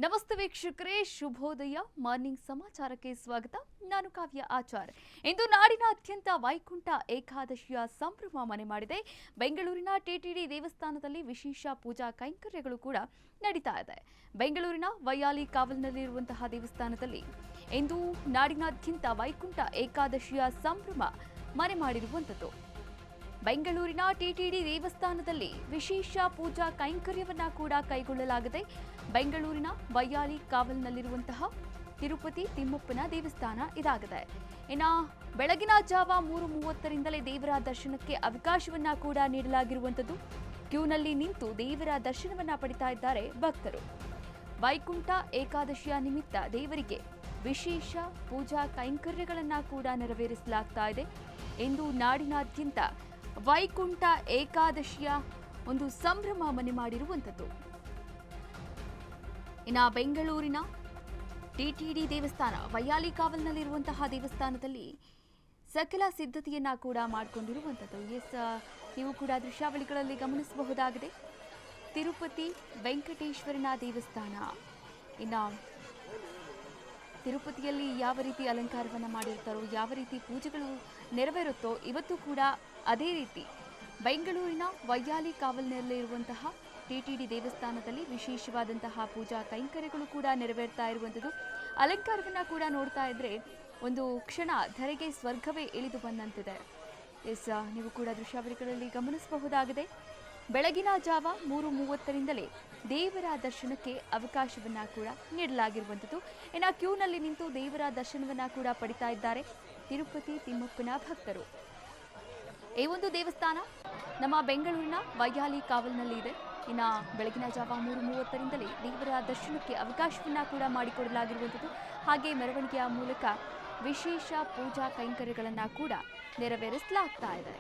ನಮಸ್ತೆ ವೀಕ್ಷಕರೇ, ಶುಭೋದಯ. ಮಾರ್ನಿಂಗ್ ಸಮಾಚಾರಕ್ಕೆ ಸ್ವಾಗತ. ನಾನು ಕಾವ್ಯ ಆಚಾರ್. ಇಂದು ನಾಡಿನಾದ್ಯಂತ ವೈಕುಂಠ ಏಕಾದಶಿಯ ಸಂಭ್ರಮ ಮನೆ ಮಾಡಿದೆ. ಬೆಂಗಳೂರಿನ ಟಿಟಿಡಿ ದೇವಸ್ಥಾನದಲ್ಲಿ ವಿಶೇಷ ಪೂಜಾ ಕೈಂಕರ್ಯಗಳು ಕೂಡ ನಡೀತಾ ಇದೆ. ಬೆಂಗಳೂರಿನ ವೈಯಾಲಿ ಕಾವಲಿನಲ್ಲಿರುವಂತಹ ದೇವಸ್ಥಾನದಲ್ಲಿ ಇಂದು ನಾಡಿನಾದ್ಯಂತ ವೈಕುಂಠ ಏಕಾದಶಿಯ ಸಂಭ್ರಮ ಮನೆ ಮಾಡಿರುವಂಥದ್ದು. ಬೆಂಗಳೂರಿನ ಟಿಟಿಡಿ ದೇವಸ್ಥಾನದಲ್ಲಿ ವಿಶೇಷ ಪೂಜಾ ಕೈಂಕರ್ಯವನ್ನ ಕೂಡ ಕೈಗೊಳ್ಳಲಾಗಿದೆ. ಬೆಂಗಳೂರಿನ ವೈಯಾಲಿ ಕಾವಲಿನಲ್ಲಿರುವಂತಹ ತಿರುಪತಿ ತಿಮ್ಮಪ್ಪನ ದೇವಸ್ಥಾನ ಇದಾಗಿದೆ. ಇನ್ನು ಬೆಳಗಿನ ಜಾವ 3:30ರಿಂದಲೇ ದೇವರ ದರ್ಶನಕ್ಕೆ ಅವಕಾಶವನ್ನ ಕೂಡ ನೀಡಲಾಗಿರುವಂಥದ್ದು. ಕ್ಯೂನಲ್ಲಿ ನಿಂತು ದೇವರ ದರ್ಶನವನ್ನ ಪಡಿತಾ ಇದ್ದಾರೆ ಭಕ್ತರು. ವೈಕುಂಠ ಏಕಾದಶಿಯ ನಿಮಿತ್ತ ದೇವರಿಗೆ ವಿಶೇಷ ಪೂಜಾ ಕೈಂಕರ್ಯಗಳನ್ನ ಕೂಡ ನೆರವೇರಿಸಲಾಗ್ತಾ ಇದೆ. ಇಂದು ನಾಡಿನಾದ್ಯಂತ ವೈಕುಂಠ ಏಕಾದಶಿಯ ಒಂದು ಸಂಭ್ರಮ ಮನೆ ಮಾಡಿರುವಂಥದ್ದು. ಇನ್ನು ಬೆಂಗಳೂರಿನ ಟಿಟಿಡಿ ದೇವಸ್ಥಾನ ವೈಯಾಲಿ ಕಾವಲಿನಲ್ಲಿರುವಂತಹ ದೇವಸ್ಥಾನದಲ್ಲಿ ಸಕಲ ಸಿದ್ಧತೆಯನ್ನ ಕೂಡ ಮಾಡಿಕೊಂಡಿರುವಂಥದ್ದು. ನೀವು ಕೂಡ ದೃಶ್ಯಾವಳಿಗಳಲ್ಲಿ ಗಮನಿಸಬಹುದಾಗಿದೆ. ತಿರುಪತಿ ವೆಂಕಟೇಶ್ವರನ ದೇವಸ್ಥಾನ. ಇನ್ನು ತಿರುಪತಿಯಲ್ಲಿ ಯಾವ ರೀತಿ ಅಲಂಕಾರವನ್ನು ಮಾಡಿರ್ತಾರೋ, ಯಾವ ರೀತಿ ಪೂಜೆಗಳು ನೆರವೇರುತ್ತೋ, ಇವತ್ತು ಕೂಡ ಅದೇ ರೀತಿ ಬೆಂಗಳೂರಿನ ವೈಯಾಲಿ ಕಾವಲಿನಲ್ಲಿರುವಂತಹ ಟಿಟಿಡಿ ದೇವಸ್ಥಾನದಲ್ಲಿ ವಿಶೇಷವಾದಂತಹ ಪೂಜಾ ಕೈಂಕರ್ಯಗಳು ಕೂಡ ನೆರವೇರ್ತಾ ಇರುವಂಥದ್ದು. ಅಲಂಕಾರವನ್ನು ಕೂಡ ನೋಡ್ತಾ ಇದ್ರೆ ಒಂದು ಕ್ಷಣ ಧರೆಗೆ ಸ್ವರ್ಗವೇ ಇಳಿದು ಬಂದಂತಿದೆ. ನೀವು ಕೂಡ ದೃಶ್ಯಾವಳಿಗಳಲ್ಲಿ ಗಮನಿಸಬಹುದಾಗಿದೆ. ಬೆಳಗಿನ ಜಾವ 3:30ರಿಂದಲೇ ದೇವರ ದರ್ಶನಕ್ಕೆ ಅವಕಾಶವನ್ನ ಕೂಡ ನೀಡಲಾಗಿರುವಂಥದ್ದು. ಇನ್ನು ಕ್ಯೂನಲ್ಲಿ ನಿಂತು ದೇವರ ದರ್ಶನವನ್ನ ಕೂಡ ಪಡಿತಾ ಇದ್ದಾರೆ ತಿರುಪತಿ ತಿಮ್ಮಪ್ಪನ ಭಕ್ತರು. ಈ ಒಂದು ದೇವಸ್ಥಾನ ನಮ್ಮ ಬೆಂಗಳೂರಿನ ವೈಯಾಲಿ ಕಾವಲಿನಲ್ಲಿ ಇದೆ. ಇನ್ನು ಬೆಳಗಿನ ಜಾವ 3:30ರಿಂದಲೇ ದೇವರ ದರ್ಶನಕ್ಕೆ ಅವಕಾಶವನ್ನ ಕೂಡ ಮಾಡಿಕೊಡಲಾಗಿರುವಂಥದ್ದು. ಹಾಗೆ ಮೆರವಣಿಗೆಯ ಮೂಲಕ ವಿಶೇಷ ಪೂಜಾ ಕೈಂಕರ್ಯಗಳನ್ನು ಕೂಡ ನೆರವೇರಿಸಲಾಗ್ತಾ ಇದೆ.